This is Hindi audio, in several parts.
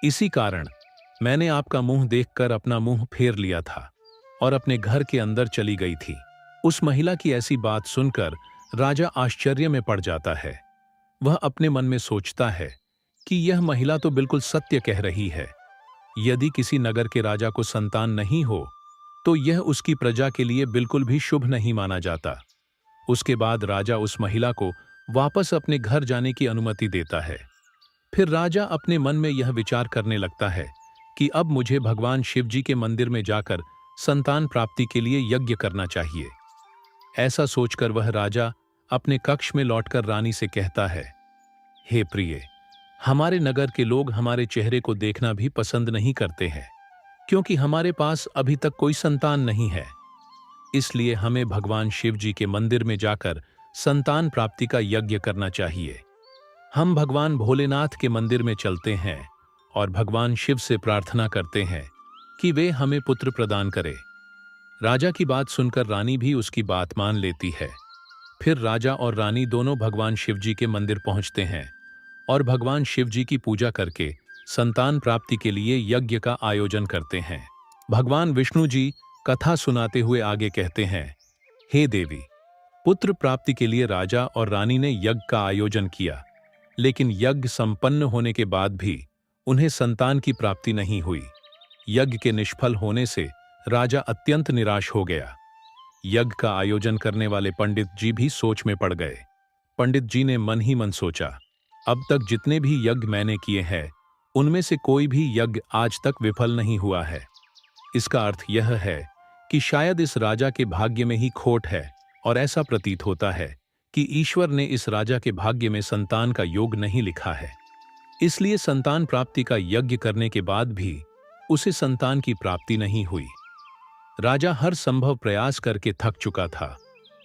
इसी कारण मैंने आपका मुंह देखकर अपना मुंह फेर लिया था और अपने घर के अंदर चली गई थी। उस महिला की ऐसी बात सुनकर राजा आश्चर्य में पड़ जाता है। वह अपने मन में सोचता है कि यह महिला तो बिल्कुल सत्य कह रही है। यदि किसी नगर के राजा को संतान नहीं हो तो यह उसकी प्रजा के लिए बिल्कुल भी शुभ नहीं माना जाता। उसके बाद राजा उस महिला को वापस अपने घर जाने की अनुमति देता है। फिर राजा अपने मन में यह विचार करने लगता है कि अब मुझे भगवान शिव जी के मंदिर में जाकर संतान प्राप्ति के लिए यज्ञ करना चाहिए। ऐसा सोचकर वह राजा अपने कक्ष में लौटकर रानी से कहता है, हे प्रिय, हमारे नगर के लोग हमारे चेहरे को देखना भी पसंद नहीं करते हैं, क्योंकि हमारे पास अभी तक कोई संतान नहीं है। इसलिए हमें भगवान शिव जी के मंदिर में जाकर संतान प्राप्ति का यज्ञ करना चाहिए। हम भगवान भोलेनाथ के मंदिर में चलते हैं और भगवान शिव से प्रार्थना करते हैं कि वे हमें पुत्र प्रदान करें। राजा की बात सुनकर रानी भी उसकी बात मान लेती है। फिर राजा और रानी दोनों भगवान शिव जी के मंदिर पहुंचते हैं और भगवान शिव जी की पूजा करके संतान प्राप्ति के लिए यज्ञ का आयोजन करते हैं। भगवान विष्णु जी कथा सुनाते हुए आगे कहते हैं, हे देवी, पुत्र प्राप्ति के लिए राजा और रानी ने यज्ञ का आयोजन किया, लेकिन यज्ञ संपन्न होने के बाद भी उन्हें संतान की प्राप्ति नहीं हुई। यज्ञ के निष्फल होने से राजा अत्यंत निराश हो गया। यज्ञ का आयोजन करने वाले पंडित जी भी सोच में पड़ गए। पंडित जी ने मन ही मन सोचा, अब तक जितने भी यज्ञ मैंने किए हैं उनमें से कोई भी यज्ञ आज तक विफल नहीं हुआ है। इसका अर्थ यह है कि शायद इस राजा के भाग्य में ही खोट है और ऐसा प्रतीत होता है कि ईश्वर ने इस राजा के भाग्य में संतान का योग नहीं लिखा है। इसलिए संतान प्राप्ति का यज्ञ करने के बाद भी उसे संतान की प्राप्ति नहीं हुई। राजा हर संभव प्रयास करके थक चुका था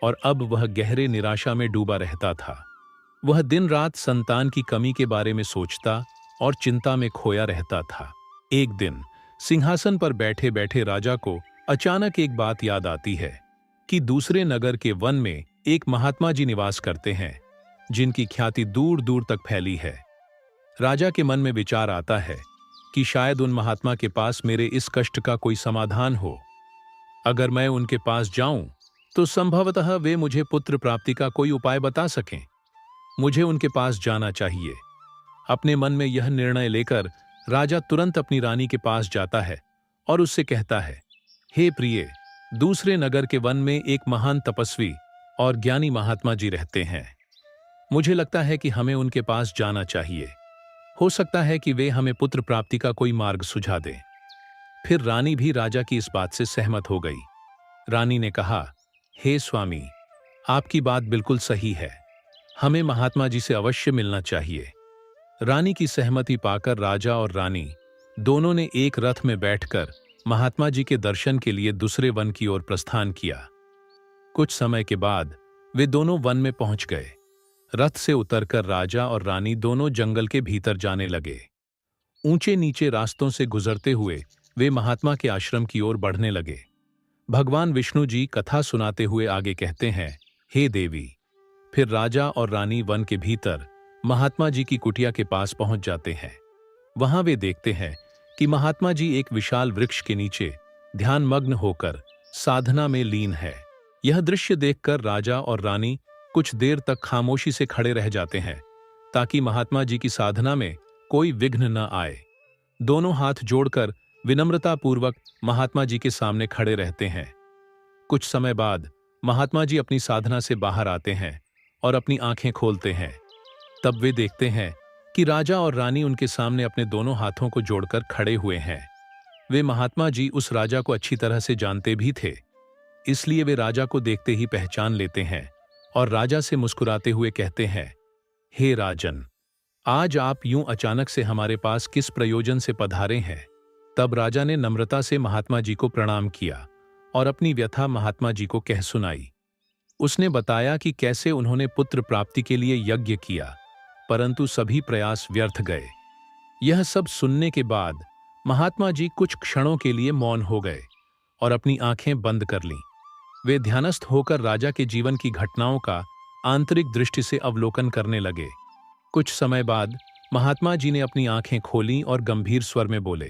और अब वह गहरे निराशा में डूबा रहता था। वह दिन रात संतान की कमी के बारे में सोचता और चिंता में खोया रहता था। एक दिन सिंहासन पर बैठे बैठे राजा को अचानक एक बात याद आती है कि दूसरे नगर के वन में एक महात्मा जी निवास करते हैं, जिनकी ख्याति दूर दूर तक फैली है। राजा के मन में विचार आता है कि शायद उन महात्मा के पास मेरे इस कष्ट का कोई समाधान हो। अगर मैं उनके पास जाऊं तो संभवतः वे मुझे पुत्र प्राप्ति का कोई उपाय बता सकें। मुझे उनके पास जाना चाहिए। अपने मन में यह निर्णय लेकर राजा तुरंत अपनी रानी के पास जाता है और उससे कहता है, हे प्रिय, दूसरे नगर के वन में एक महान तपस्वी और ज्ञानी महात्मा जी रहते हैं। मुझे लगता है कि हमें उनके पास जाना चाहिए। हो सकता है कि वे हमें पुत्र प्राप्ति का कोई मार्ग सुझा दें। फिर रानी भी राजा की इस बात से सहमत हो गई। रानी ने कहा, हे स्वामी, आपकी बात बिल्कुल सही है। हमें महात्मा जी से अवश्य मिलना चाहिए। रानी की सहमति पाकर राजा और रानी दोनों ने एक रथ में बैठकर महात्मा जी के दर्शन के लिए दूसरे वन की ओर प्रस्थान किया। कुछ समय के बाद वे दोनों वन में पहुंच गए। रथ से उतरकर राजा और रानी दोनों जंगल के भीतर जाने लगे। ऊंचे नीचे रास्तों से गुजरते हुए वे महात्मा के आश्रम की ओर बढ़ने लगे। भगवान विष्णु जी कथा सुनाते हुए आगे कहते हैं, हे देवी। फिर राजा और रानी वन के भीतर महात्मा जी की कुटिया के पास पहुंच जाते हैं। वहां वे देखते हैं कि महात्मा जी एक विशाल वृक्ष के नीचे ध्यानमग्न होकर साधना में लीन है। यह दृश्य देखकर राजा और रानी कुछ देर तक खामोशी से खड़े रह जाते हैं, ताकि महात्मा जी की साधना में कोई विघ्न न आए। दोनों हाथ जोड़कर विनम्रतापूर्वक महात्मा जी के सामने खड़े रहते हैं। कुछ समय बाद महात्मा जी अपनी साधना से बाहर आते हैं और अपनी आंखें खोलते हैं। तब वे देखते हैं कि राजा और रानी उनके सामने अपने दोनों हाथों को जोड़कर खड़े हुए हैं। वे महात्मा जी उस राजा को अच्छी तरह से जानते भी थे, इसलिए वे राजा को देखते ही पहचान लेते हैं और राजा से मुस्कुराते हुए कहते हैं, हे राजन, आज आप यूं अचानक से हमारे पास किस प्रयोजन से पधारे हैं? तब राजा ने नम्रता से महात्मा जी को प्रणाम किया और अपनी व्यथा महात्मा जी को कह सुनाई। उसने बताया कि कैसे उन्होंने पुत्र प्राप्ति के लिए यज्ञ किया, परंतु सभी प्रयास व्यर्थ गए। यह सब सुनने के बाद महात्मा जी कुछ क्षणों के लिए मौन हो गए और अपनी आंखें बंद कर लीं। वे ध्यानस्थ होकर राजा के जीवन की घटनाओं का आंतरिक दृष्टि से अवलोकन करने लगे। कुछ समय बाद महात्मा जी ने अपनी आंखें खोलीं और गंभीर स्वर में बोले,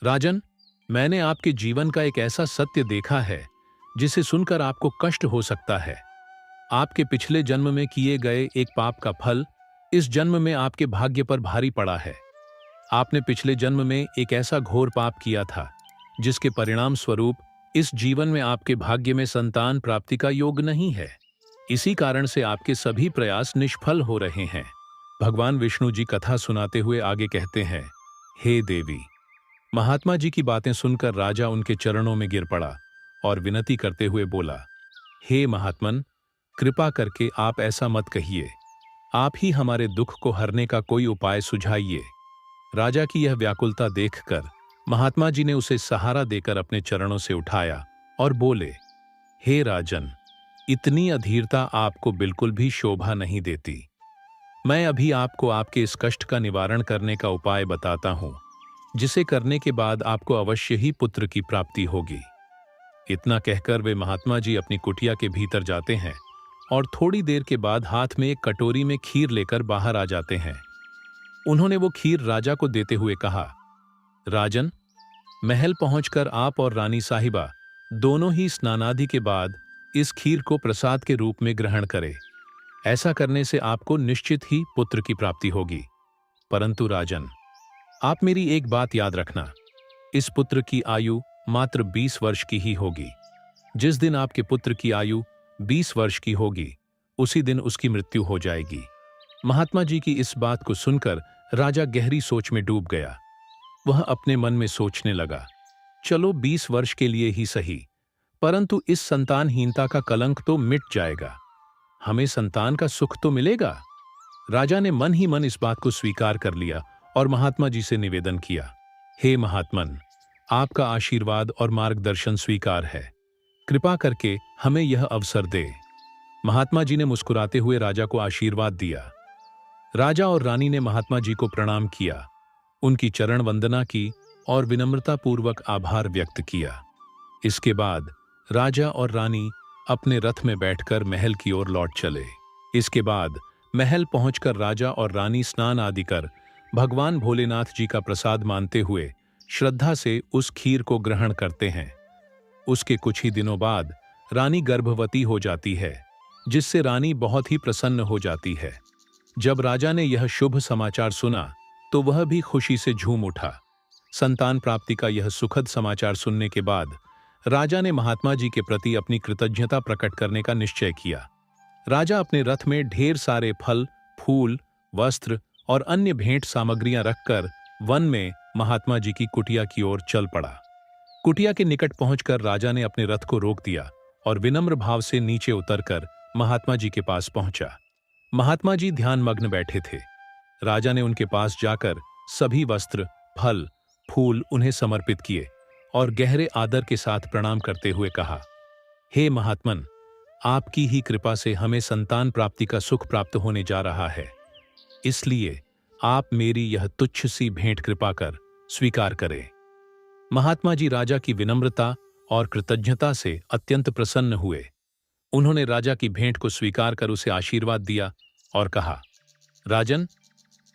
राजन, मैंने आपके जीवन का एक ऐसा सत्य देखा है जिसे सुनकर आपको कष्ट हो सकता है। आपके पिछले जन्म में किए गए एक पाप का फल इस जन्म में आपके भाग्य पर भारी पड़ा है। आपने पिछले जन्म में एक ऐसा घोर पाप किया था जिसके परिणाम स्वरूप इस जीवन में आपके भाग्य में संतान प्राप्ति का योग नहीं है। इसी कारण से आपके सभी प्रयास निष्फल हो रहे हैं। भगवान विष्णु जी कथा सुनाते हुए आगे कहते हैं, हे देवी। महात्मा जी की बातें सुनकर राजा उनके चरणों में गिर पड़ा और विनती करते हुए बोला, हे महात्मन, कृपा करके आप ऐसा मत कहिए। आप ही हमारे दुख को हरने का कोई उपाय सुझाइए। राजा की यह व्याकुलता देखकर महात्मा जी ने उसे सहारा देकर अपने चरणों से उठाया और बोले, हे राजन, इतनी अधीरता आपको बिल्कुल भी शोभा नहीं देती। मैं अभी आपको आपके इस कष्ट का निवारण करने का उपाय बताता हूं, जिसे करने के बाद आपको अवश्य ही पुत्र की प्राप्ति होगी। इतना कहकर वे महात्मा जी अपनी कुटिया के भीतर जाते हैं और थोड़ी देर के बाद हाथ में एक कटोरी में खीर लेकर बाहर आ जाते हैं। उन्होंने वो खीर राजा को देते हुए कहा, राजन, महल पहुंचकर आप और रानी साहिबा दोनों ही स्नानादि के बाद इस खीर को प्रसाद के रूप में ग्रहण करें। ऐसा करने से आपको निश्चित ही पुत्र की प्राप्ति होगी। परंतु राजन, आप मेरी एक बात याद रखना, इस पुत्र की आयु मात्र 20 वर्ष की ही होगी। जिस दिन आपके पुत्र की आयु 20 वर्ष की होगी, उसी दिन उसकी मृत्यु हो जाएगी। महात्मा जी की इस बात को सुनकर राजा गहरी सोच में डूब गया। वह अपने मन में सोचने लगा, चलो 20 वर्ष के लिए ही सही, परंतु इस संतानहीनता का कलंक तो मिट जाएगा। हमें संतान का सुख तो मिलेगा। राजा ने मन ही मन इस बात को स्वीकार कर लिया और महात्मा जी से निवेदन किया, हे महात्मन, आपका आशीर्वाद और मार्गदर्शन स्वीकार है। कृपा करके हमें यह अवसर दे। महात्मा जी ने मुस्कुराते हुए राजा को आशीर्वाद दिया। राजा और रानी ने महात्मा जी को प्रणाम किया, उनकी चरण वंदना की और विनम्रतापूर्वक आभार व्यक्त किया। इसके बाद राजा और रानी अपने रथ में बैठकर महल की ओर लौट चले। इसके बाद महल पहुंचकर राजा और रानी स्नान आदि कर भगवान भोलेनाथ जी का प्रसाद मानते हुए श्रद्धा से उस खीर को ग्रहण करते हैं। उसके कुछ ही दिनों बाद रानी गर्भवती हो जाती है, जिससे रानी बहुत ही प्रसन्न हो जाती है। जब राजा ने यह शुभ समाचार सुना तो वह भी खुशी से झूम उठा। संतान प्राप्ति का यह सुखद समाचार सुनने के बाद राजा ने महात्मा जी के प्रति अपनी कृतज्ञता प्रकट करने का निश्चय किया। राजा अपने रथ में ढेर सारे फल, फूल, वस्त्र और अन्य भेंट सामग्रियां रखकर वन में महात्मा जी की कुटिया की ओर चल पड़ा। कुटिया के निकट पहुंचकर राजा ने अपने रथ को रोक दिया और विनम्र भाव से नीचे उतरकर महात्मा जी के पास पहुंचा। महात्मा जी ध्यान मग्न बैठे थे। राजा ने उनके पास जाकर सभी वस्त्र, फल, फूल उन्हें समर्पित किए और गहरे आदर के साथ प्रणाम करते हुए कहा, हे महात्मन, आपकी ही कृपा से हमें संतान प्राप्ति का सुख प्राप्त होने जा रहा है, इसलिए आप मेरी यह तुच्छ सी भेंट कृपा कर स्वीकार करें। महात्मा जी राजा की विनम्रता और कृतज्ञता से अत्यंत प्रसन्न हुए। उन्होंने राजा की भेंट को स्वीकार कर उसे आशीर्वाद दिया और कहा, राजन,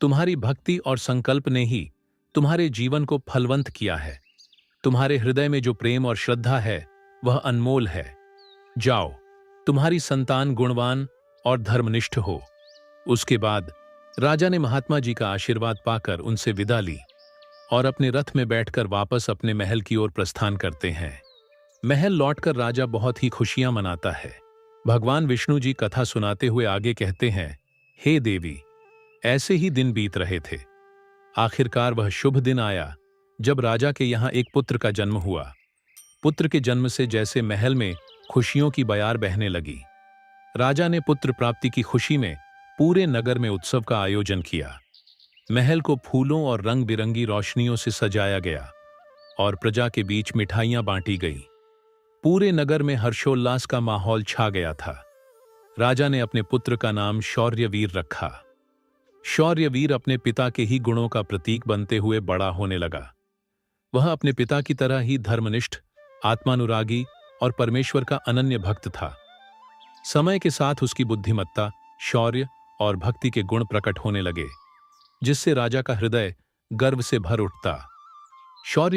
तुम्हारी भक्ति और संकल्प ने ही तुम्हारे जीवन को फलवंत किया है। तुम्हारे हृदय में जो प्रेम और श्रद्धा है वह अनमोल है। जाओ, तुम्हारी संतान गुणवान और धर्मनिष्ठ हो। उसके बाद राजा ने महात्मा जी का आशीर्वाद पाकर उनसे विदा ली और अपने रथ में बैठकर वापस अपने महल की ओर प्रस्थान करते हैं। महल लौटकर राजा बहुत ही खुशियां मनाता है। भगवान विष्णु जी कथा सुनाते हुए आगे कहते हैं, हे देवी, ऐसे ही दिन बीत रहे थे। आखिरकार वह शुभ दिन आया जब राजा के यहाँ एक पुत्र का जन्म हुआ। पुत्र के जन्म से जैसे महल में खुशियों की बयार बहने लगी। राजा ने पुत्र प्राप्ति की खुशी में पूरे नगर में उत्सव का आयोजन किया। महल को फूलों और रंग बिरंगी रोशनियों से सजाया गया और प्रजा के बीच मिठाइयां बांटी गईं। पूरे नगर में हर्षोल्लास का माहौल छा गया था। राजा ने अपने पुत्र का नाम शौर्यवीर रखा। शौर्यवीर अपने पिता के ही गुणों का प्रतीक बनते हुए बड़ा होने लगा। वह अपने पिता की तरह ही धर्मनिष्ठ, आत्मानुरागी और परमेश्वर का अनन्य भक्त था। समय के साथ उसकी बुद्धिमत्ता, शौर्य और भक्ति के गुण प्रकट होने लगे। जिससे राजा का हृदय गर्व से भर उठता। शौर्य